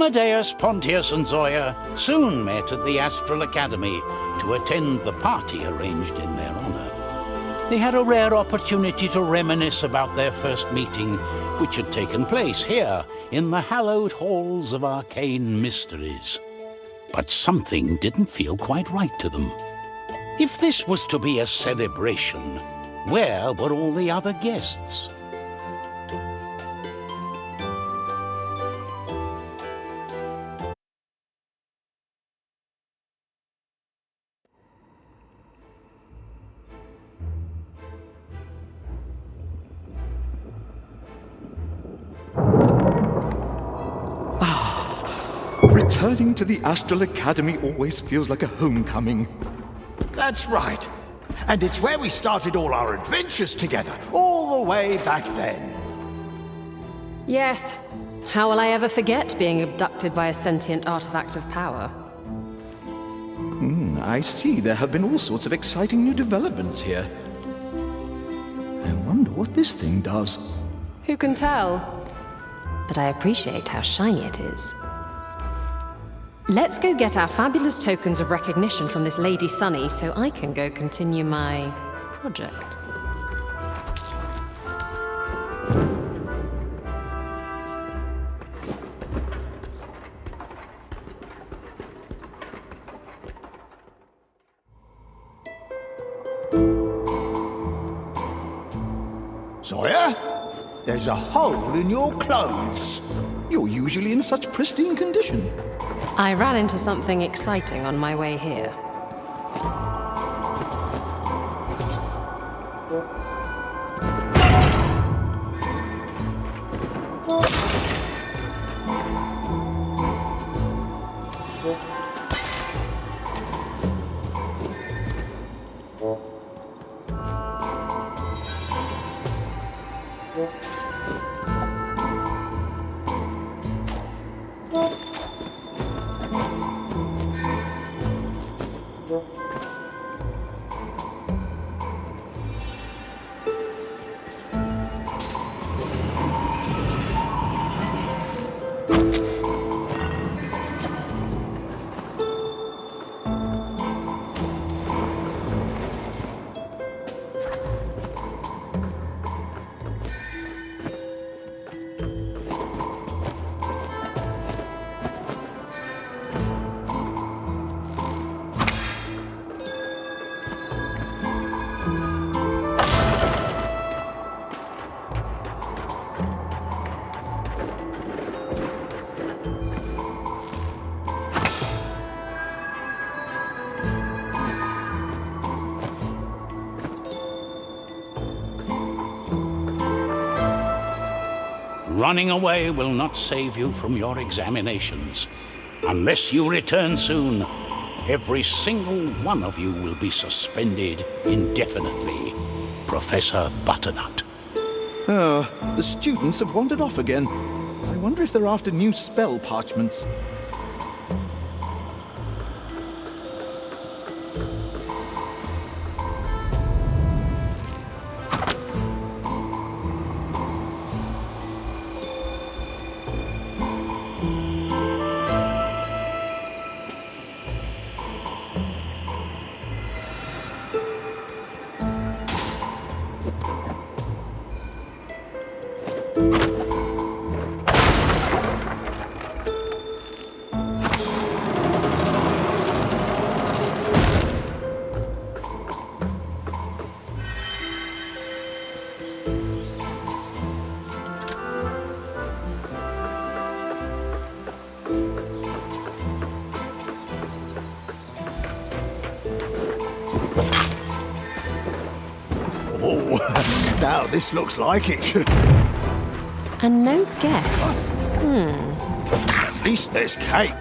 Amadeus, Pontius, and Zoya soon met at the Astral Academy to attend the party arranged in their honor. They had a rare opportunity to reminisce about their first meeting, which had taken place here in the hallowed halls of arcane mysteries. But something didn't feel quite right to them. If this was to be a celebration, where were all the other guests? Returning to the Astral Academy always feels like a homecoming. That's right. And it's where we started all our adventures together, all the way back then. Yes. How will I ever forget being abducted by a sentient artifact of power? I see there have been all sorts of exciting new developments here. I wonder what this thing does. Who can tell? But I appreciate how shiny it is. Let's go get our fabulous tokens of recognition from this Lady Sunny so I can go continue my project. Zoya, there's a hole in your clothes. You're usually in such pristine condition. I ran into something exciting on my way here. Running away will not save you from your examinations. Unless you return soon, every single one of you will be suspended indefinitely. Professor Butternut. The students have wandered off again. I wonder if they're after new spell parchments. Oh, now this looks like it. And no guests. At least there's cake.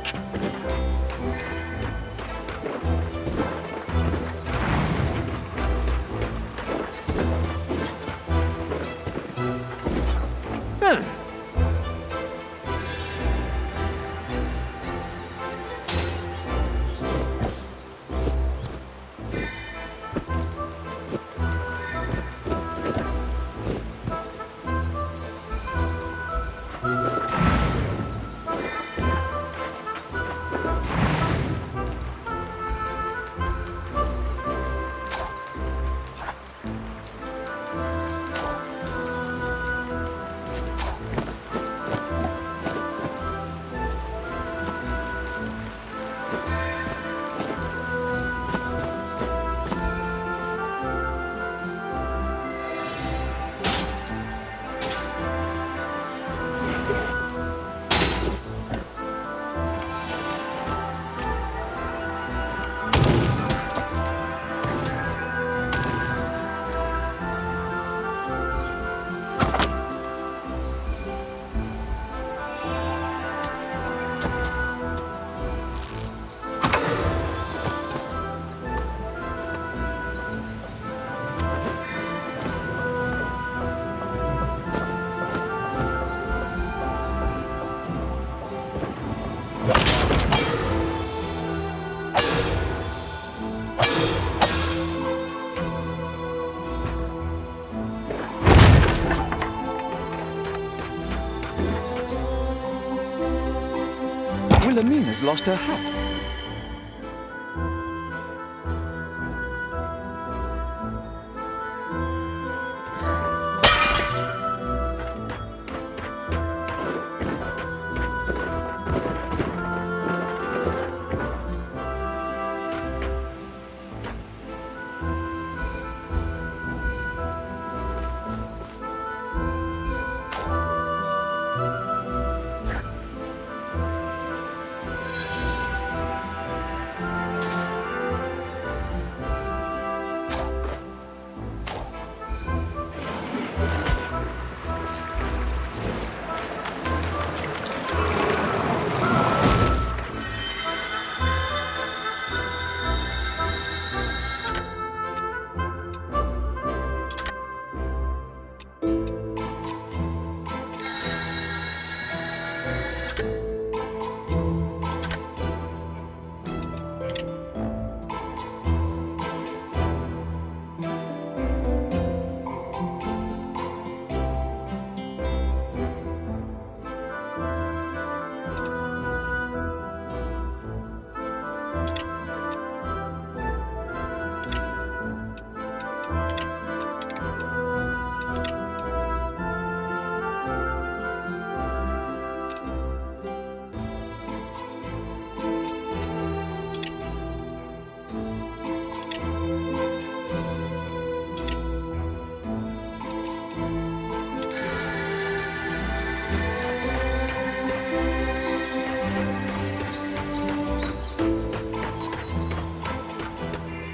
Wilhelmina's lost her hat.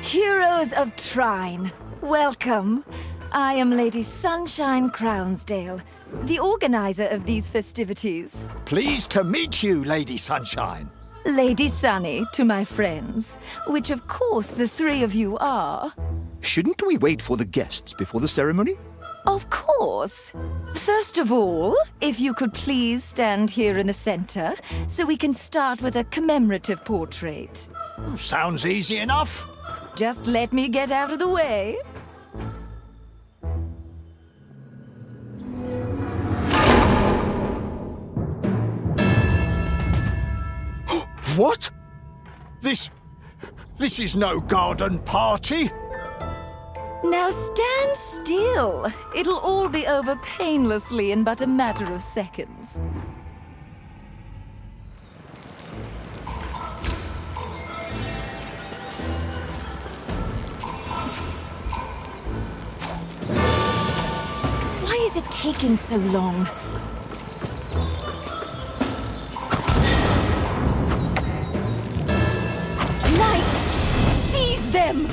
Heroes of Trine, welcome. I am Lady Sunshine Crownsdale, the organizer of these festivities. Pleased to meet you, Lady Sunshine. Lady Sunny to my friends, which of course the three of you are. Shouldn't we wait for the guests before the ceremony? Of course. First of all, if you could please stand here in the center so we can start with a commemorative portrait. Sounds easy enough. Just let me get out of the way. What? This is no garden party. Now stand still. It'll all be over painlessly in but a matter of seconds. Why is it taking so long? Knight! Seize them!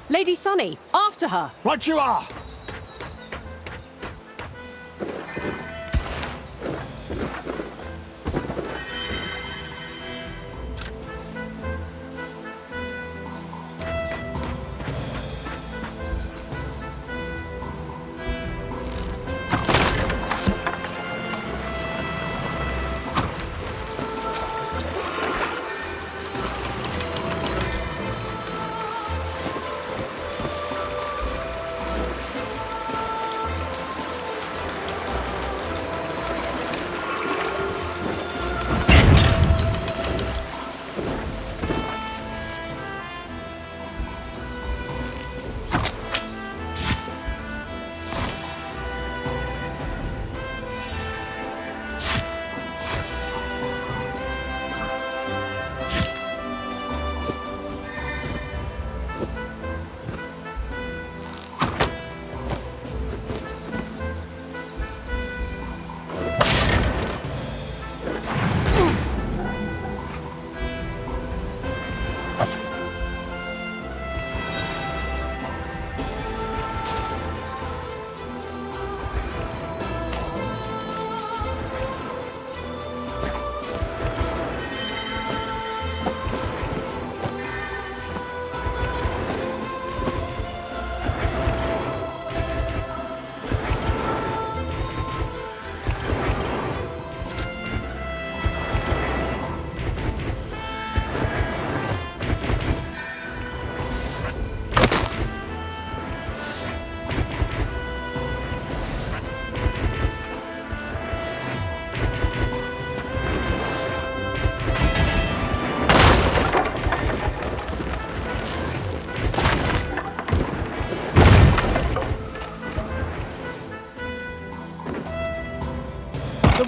Lady Sunny, after her! Right you are.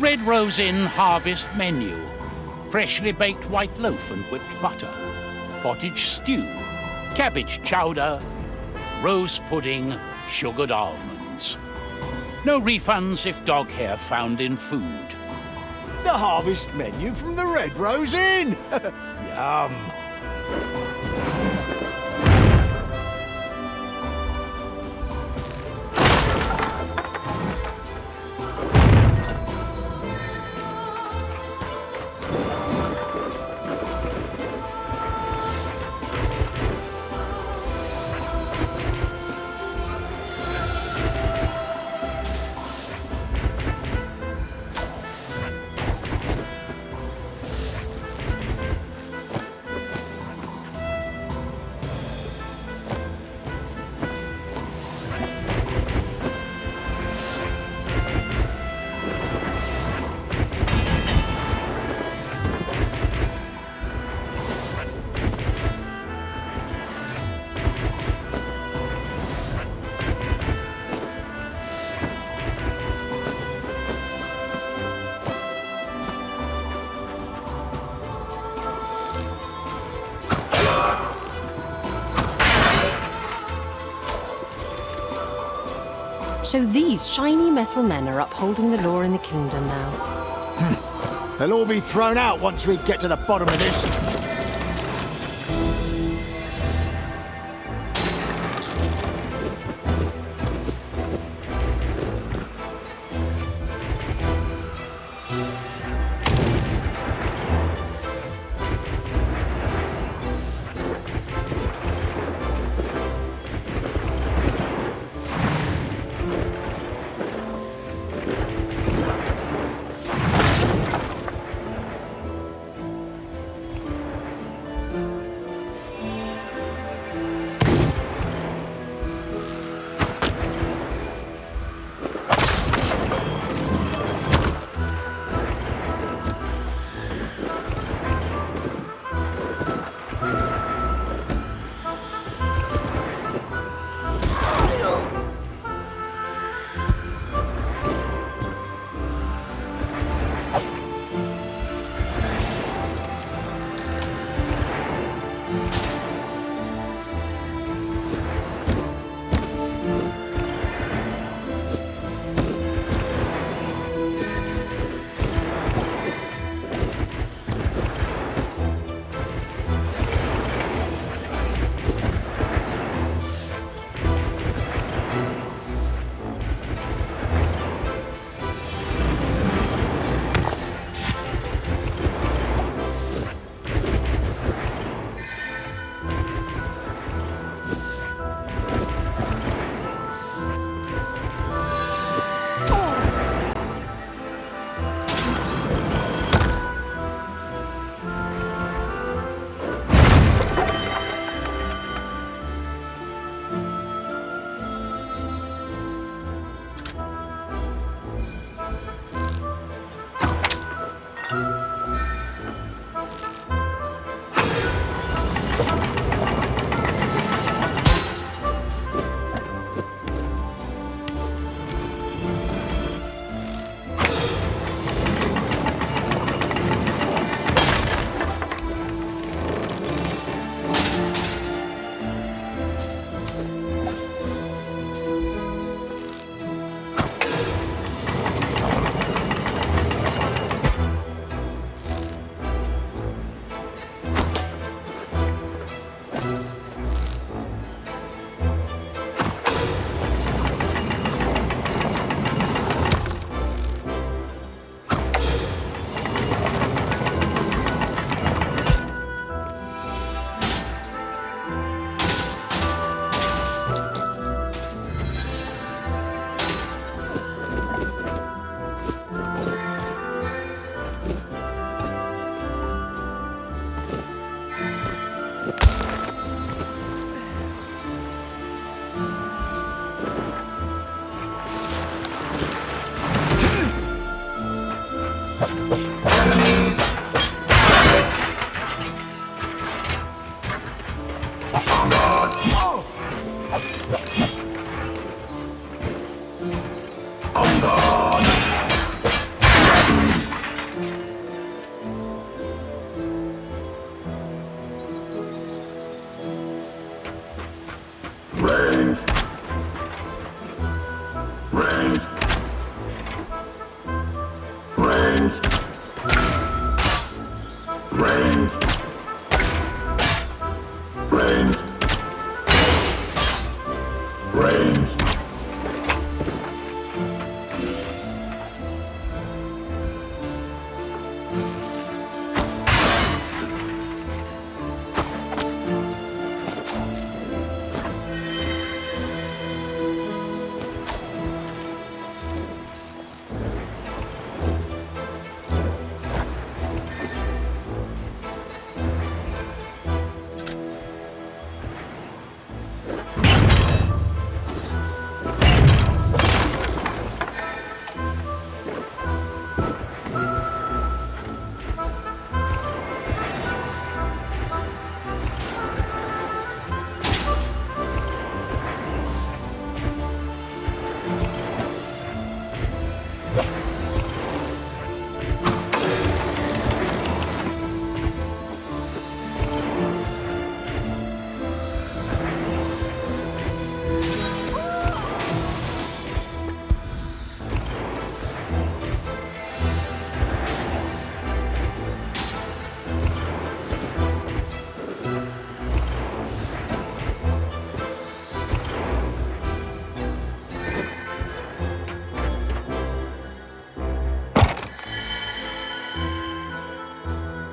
Red Rose Inn harvest menu. Freshly baked white loaf and whipped butter. Pottage stew. Cabbage chowder. Rose pudding. Sugared almonds. No refunds if dog hair found in food. The harvest menu from the Red Rose Inn! Yum! So these shiny metal men are upholding the law in the kingdom now. They'll all be thrown out once we get to the bottom of this.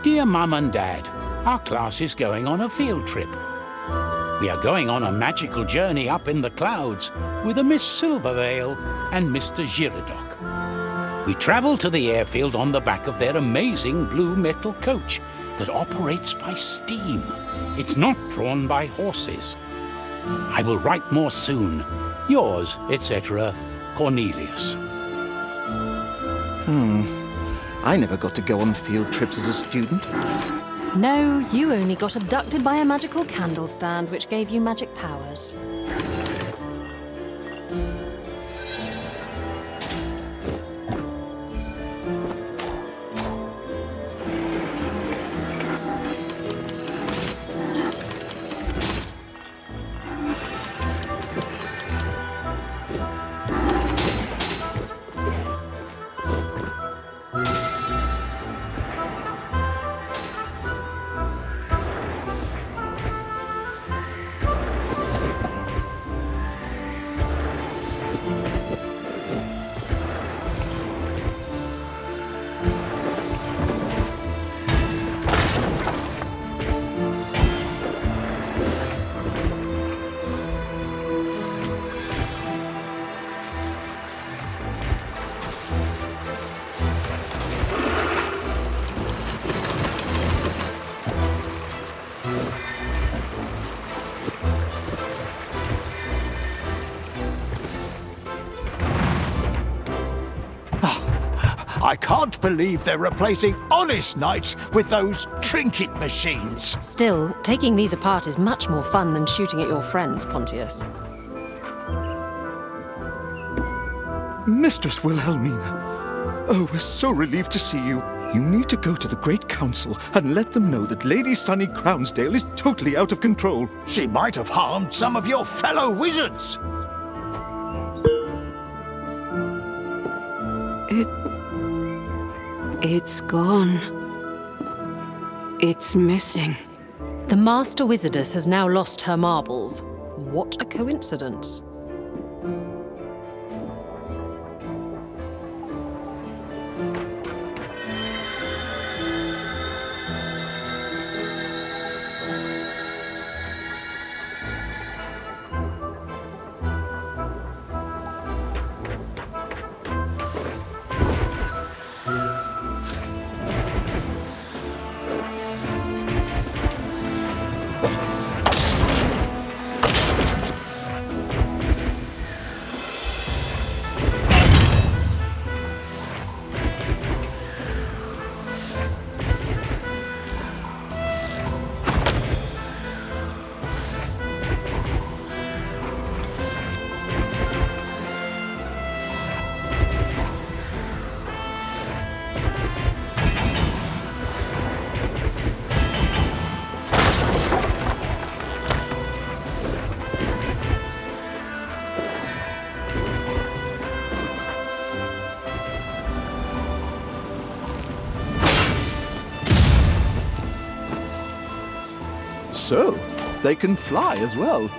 Dear Mum and Dad, our class is going on a field trip. We are going on a magical journey up in the clouds with a Miss Silvervale and Mr. Giradoc. We travel to the airfield on the back of their amazing blue metal coach that operates by steam. It's not drawn by horses. I will write more soon. Yours, etc., Cornelius. I never got to go on field trips as a student. No, you only got abducted by a magical candle stand which gave you magic powers. I can't believe they're replacing honest knights with those trinket machines. Still, taking these apart is much more fun than shooting at your friends, Pontius. Mistress Wilhelmina. Oh, we're so relieved to see you. You need to go to the Great Council and let them know that Lady Sunny Crownsdale is totally out of control. She might have harmed some of your fellow wizards. It's gone. It's missing. The Master Wizardess has now lost her marbles. What a coincidence. so. They can fly as well.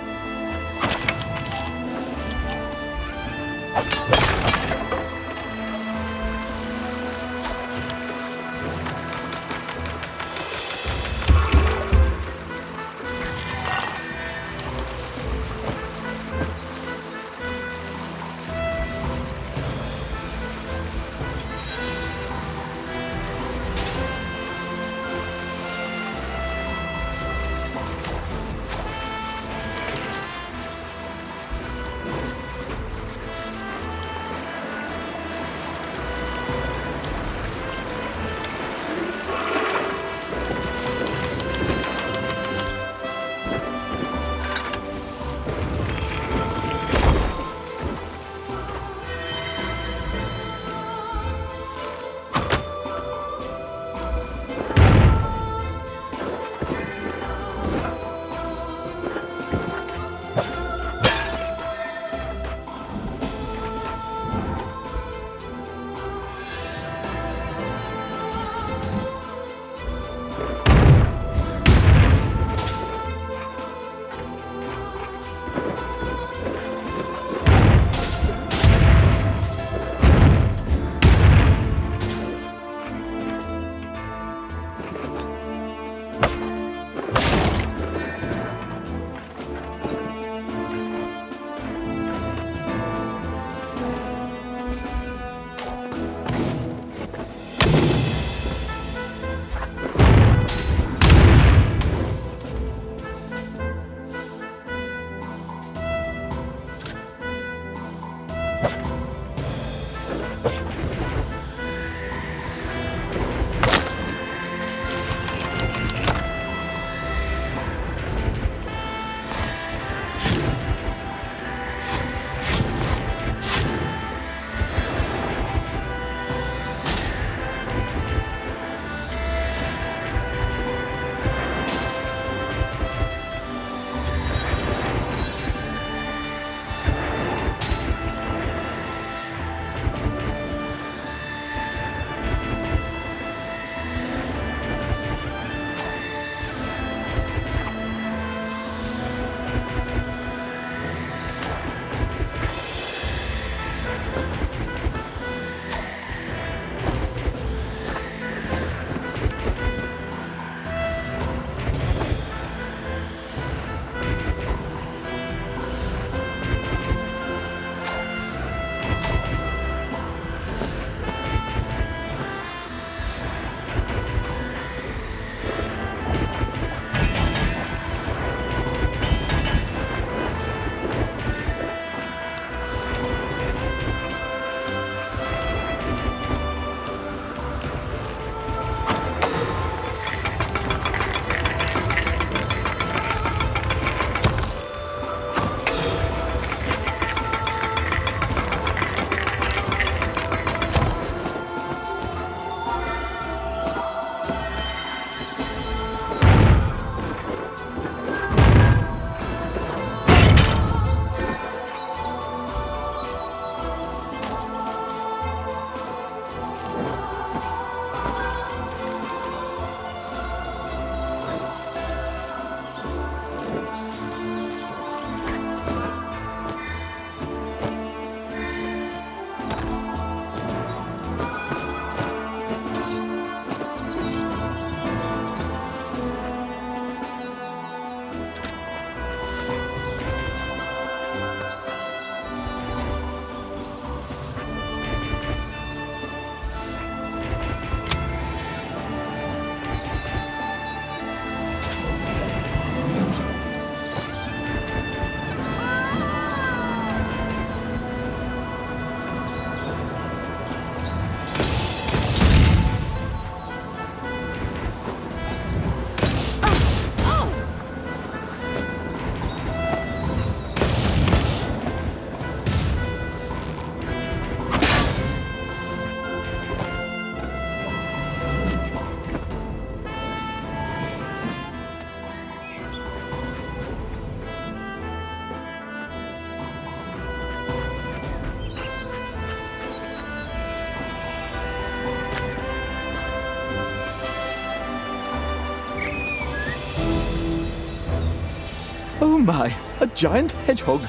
Oh my, a giant hedgehog.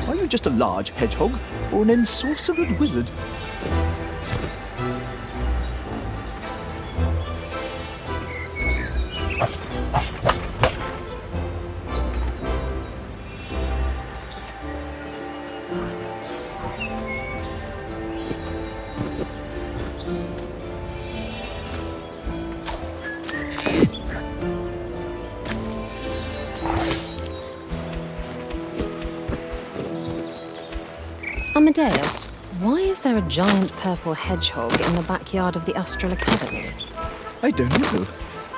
Are you just a large hedgehog or an ensorcered wizard? Amadeus, why is there a giant purple hedgehog in the backyard of the Astral Academy? I don't know.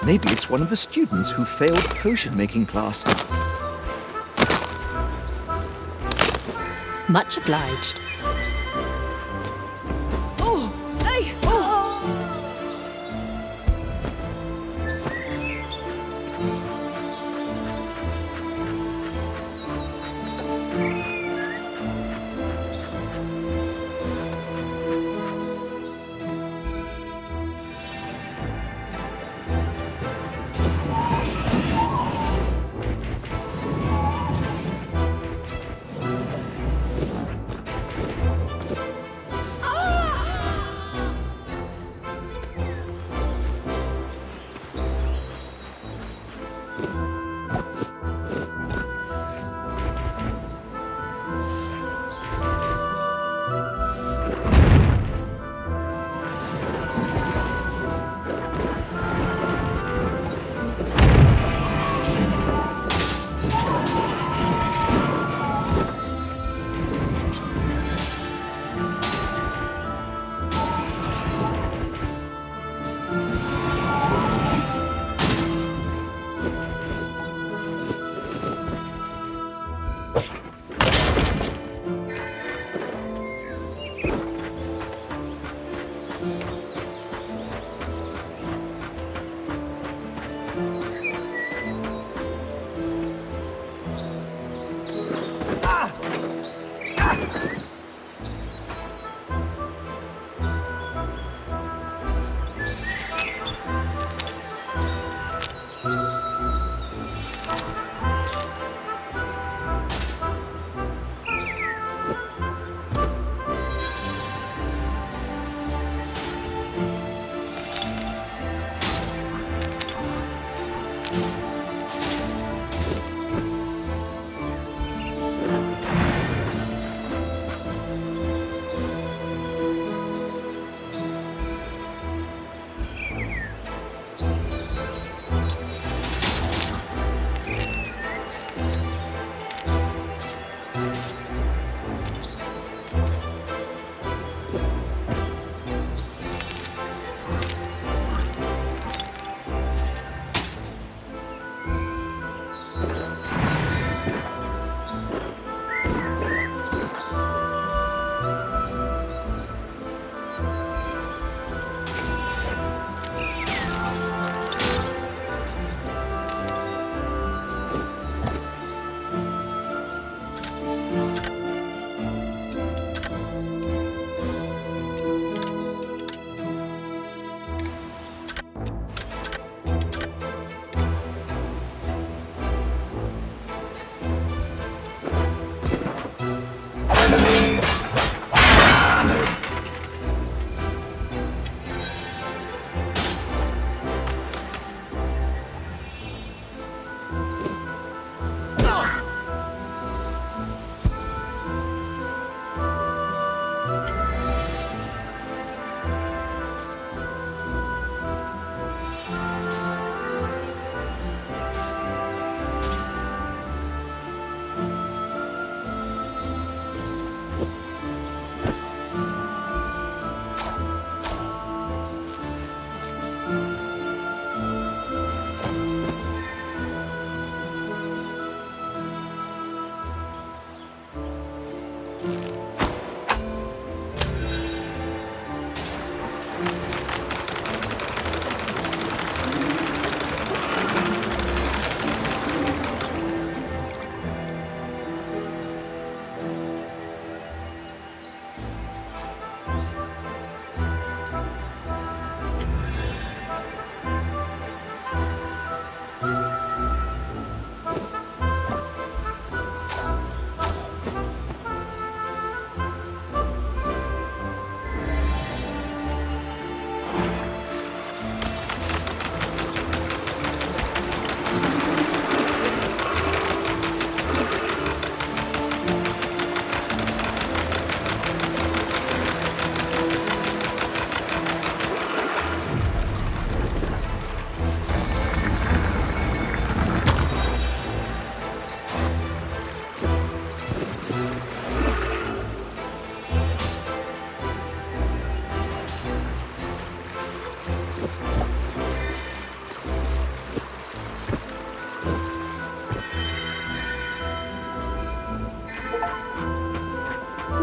Maybe it's one of the students who failed potion-making class. Much obliged.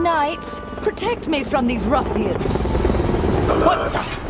Knights, protect me from these ruffians. What the?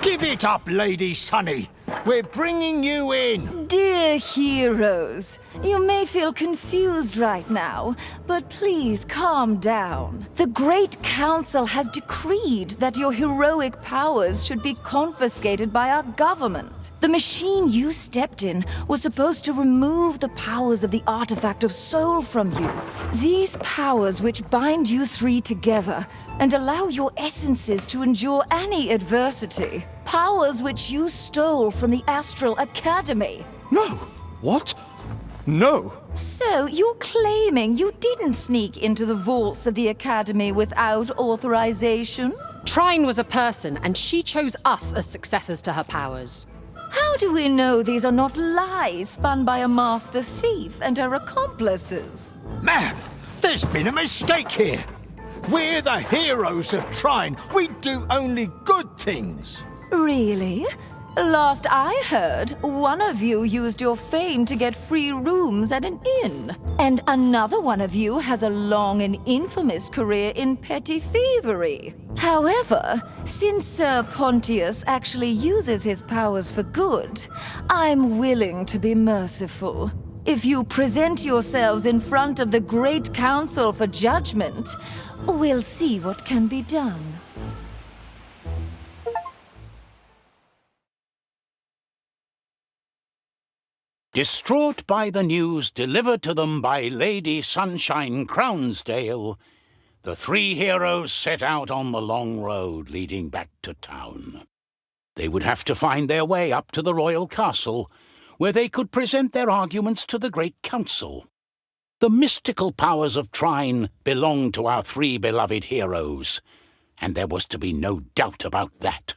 Give it up, Lady Sunny. We're bringing you in. Dear heroes, you may feel confused right now, but please calm down. The Great Council has decreed that your heroic powers should be confiscated by our government. The machine you stepped in was supposed to remove the powers of the artifact of soul from you. These powers which bind you three together and allow your essences to endure any adversity. Powers which you stole from the Astral Academy. No! What? No! So, you're claiming you didn't sneak into the vaults of the Academy without authorization? Trine was a person, and she chose us as successors to her powers. How do we know these are not lies spun by a master thief and her accomplices? Ma'am, there's been a mistake here. We're the heroes of Trine. We do only good things. Really? Last I heard, one of you used your fame to get free rooms at an inn. And another one of you has a long and infamous career in petty thievery. However, since Sir Pontius actually uses his powers for good, I'm willing to be merciful. If you present yourselves in front of the Great Council for judgment, we'll see what can be done. Distraught by the news delivered to them by Lady Sunshine Crownsdale, the three heroes set out on the long road leading back to town. They would have to find their way up to the royal castle, where they could present their arguments to the Great Council. The mystical powers of Trine belonged to our three beloved heroes, and there was to be no doubt about that.